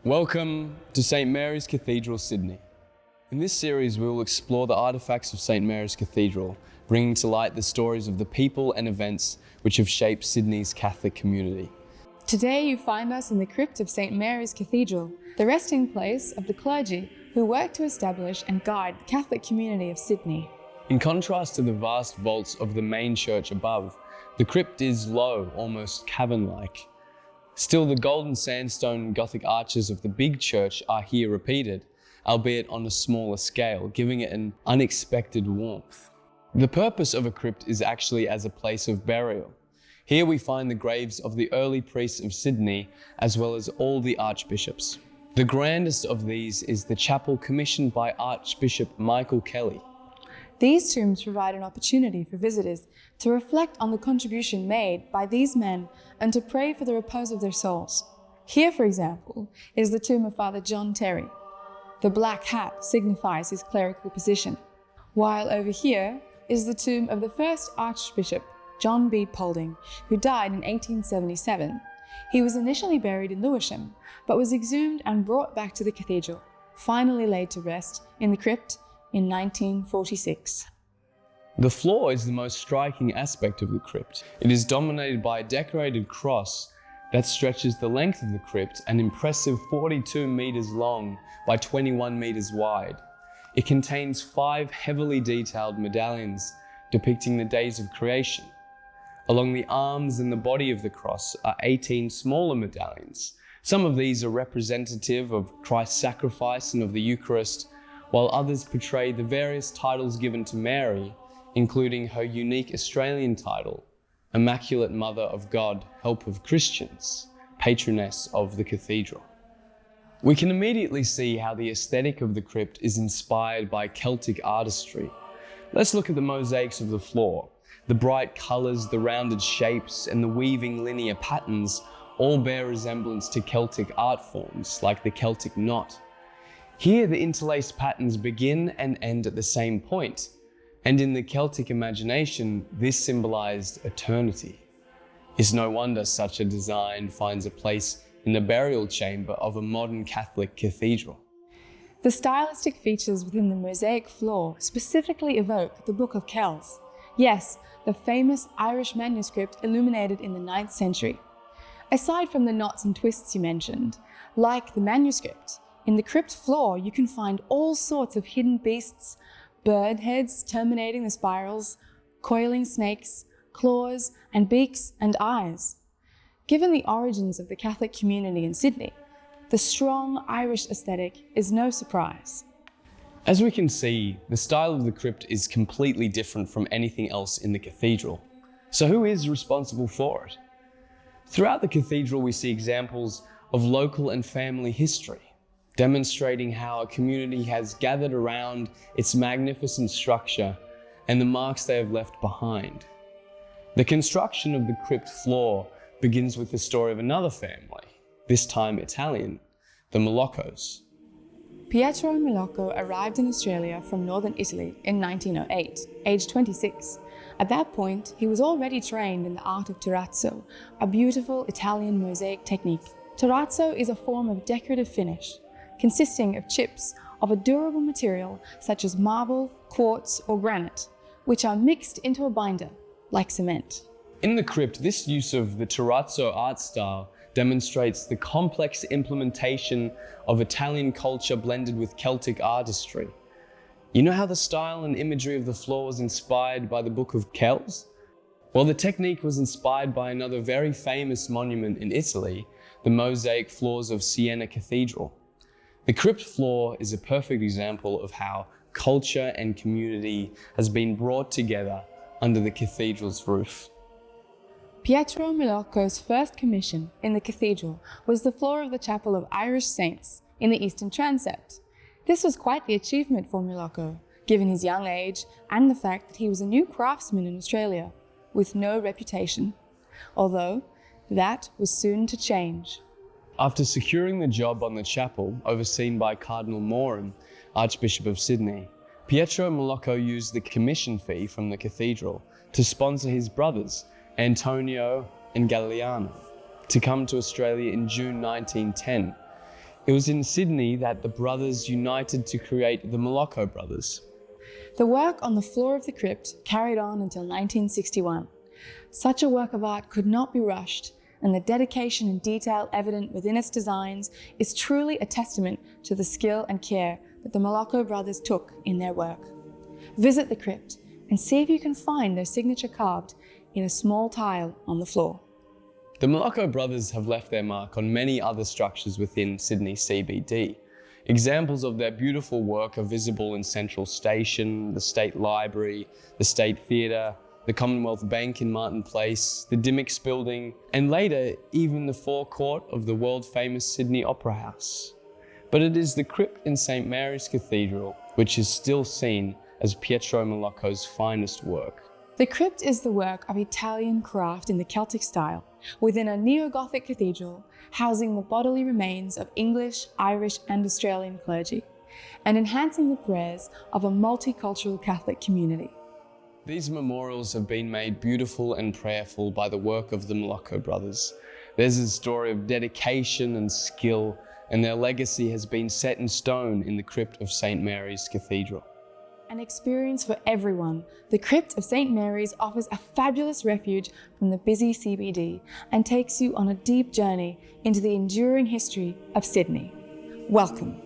Welcome to St. Mary's Cathedral, Sydney. In this series, we will explore the artifacts of St. Mary's Cathedral, bringing to light the stories of the people and events which have shaped Sydney's Catholic community. Today you find us in the crypt of St. Mary's Cathedral, the resting place of the clergy who worked to establish and guide the Catholic community of Sydney. In contrast to the vast vaults of the main church above, the crypt is low, almost cavern-like. Still, the golden sandstone Gothic arches of the big church are here repeated, albeit on a smaller scale, giving it an unexpected warmth. The purpose of a crypt is actually as a place of burial. Here we find the graves of the early priests of Sydney, as well as all the archbishops. The grandest of these is the chapel commissioned by Archbishop Michael Kelly. These tombs provide an opportunity for visitors to reflect on the contribution made by these men and to pray for the repose of their souls. Here, for example, is the tomb of Father John Terry. The black hat signifies his clerical position, while over here is the tomb of the first Archbishop, John B. Paulding, who died in 1877. He was initially buried in Lewisham, but was exhumed and brought back to the cathedral, finally laid to rest in the crypt in 1946. The floor is the most striking aspect of the crypt. It is dominated by a decorated cross that stretches the length of the crypt, an impressive 42 meters long by 21 meters wide. It contains 5 heavily detailed medallions depicting the days of creation. Along the arms and the body of the cross are 18 smaller medallions. Some of these are representative of Christ's sacrifice and of the Eucharist, while others portray the various titles given to Mary, including her unique Australian title, Immaculate Mother of God, Help of Christians, Patroness of the Cathedral. We can immediately see how the aesthetic of the crypt is inspired by Celtic artistry. Let's look at the mosaics of the floor. The bright colours, the rounded shapes, and the weaving linear patterns all bear resemblance to Celtic art forms, like the Celtic knot. Here, the interlaced patterns begin and end at the same point, and in the Celtic imagination, this symbolized eternity. It's no wonder such a design finds a place in the burial chamber of a modern Catholic cathedral. The stylistic features within the mosaic floor specifically evoke the Book of Kells. Yes, the famous Irish manuscript illuminated in the 9th century. Aside from the knots and twists you mentioned, like the manuscript, in the crypt floor you can find all sorts of hidden beasts, bird heads terminating the spirals, coiling snakes, claws and beaks and eyes. Given the origins of the Catholic community in Sydney, the strong Irish aesthetic is no surprise. As we can see, the style of the crypt is completely different from anything else in the cathedral. So who is responsible for it? Throughout the cathedral we see examples of local and family history, demonstrating how a community has gathered around its magnificent structure and the marks they have left behind. The construction of the crypt floor begins with the story of another family, this time Italian, the Moloccos. Pietro Molocco arrived in Australia from northern Italy in 1908, aged 26. At that point, he was already trained in the art of terrazzo, a beautiful Italian mosaic technique. Terrazzo is a form of decorative finish, consisting of chips of a durable material such as marble, quartz, or granite, which are mixed into a binder, like cement. In the crypt, this use of the terrazzo art style demonstrates the complex implementation of Italian culture blended with Celtic artistry. You know how the style and imagery of the floor was inspired by the Book of Kells? Well, the technique was inspired by another very famous monument in Italy, the mosaic floors of Siena Cathedral. The crypt floor is a perfect example of how culture and community has been brought together under the cathedral's roof. Pietro Molocco's first commission in the cathedral was the floor of the Chapel of Irish Saints in the eastern transept. This was quite the achievement for Molocco, given his young age and the fact that he was a new craftsman in Australia, with no reputation. Although, that was soon to change. After securing the job on the chapel, overseen by Cardinal Moran, Archbishop of Sydney, Pietro Molocco used the commission fee from the cathedral to sponsor his brothers, Antonio and Galiano, to come to Australia in June 1910. It was in Sydney that the brothers united to create the Moloko Brothers. The work on the floor of the crypt carried on until 1961. Such a work of art could not be rushed, and the dedication and detail evident within its designs is truly a testament to the skill and care that the Moloko brothers took in their work. Visit the crypt and see if you can find their signature carved in a small tile on the floor. The Moloko brothers have left their mark on many other structures within Sydney CBD. Examples of their beautiful work are visible in Central Station, the State Library, the State Theatre, the Commonwealth Bank in Martin Place, the Dimmicks Building, and later even the forecourt of the world-famous Sydney Opera House. But it is the crypt in St Mary's Cathedral which is still seen as Pietro Moloko's finest work. The crypt is the work of Italian craft in the Celtic style, within a neo-Gothic cathedral housing the bodily remains of English, Irish and Australian clergy, and enhancing the prayers of a multicultural Catholic community. These memorials have been made beautiful and prayerful by the work of the Moloko brothers. There's a story of dedication and skill, and their legacy has been set in stone in the crypt of St Mary's Cathedral. An experience for everyone, the Crypt of St Mary's offers a fabulous refuge from the busy CBD and takes you on a deep journey into the enduring history of Sydney. Welcome.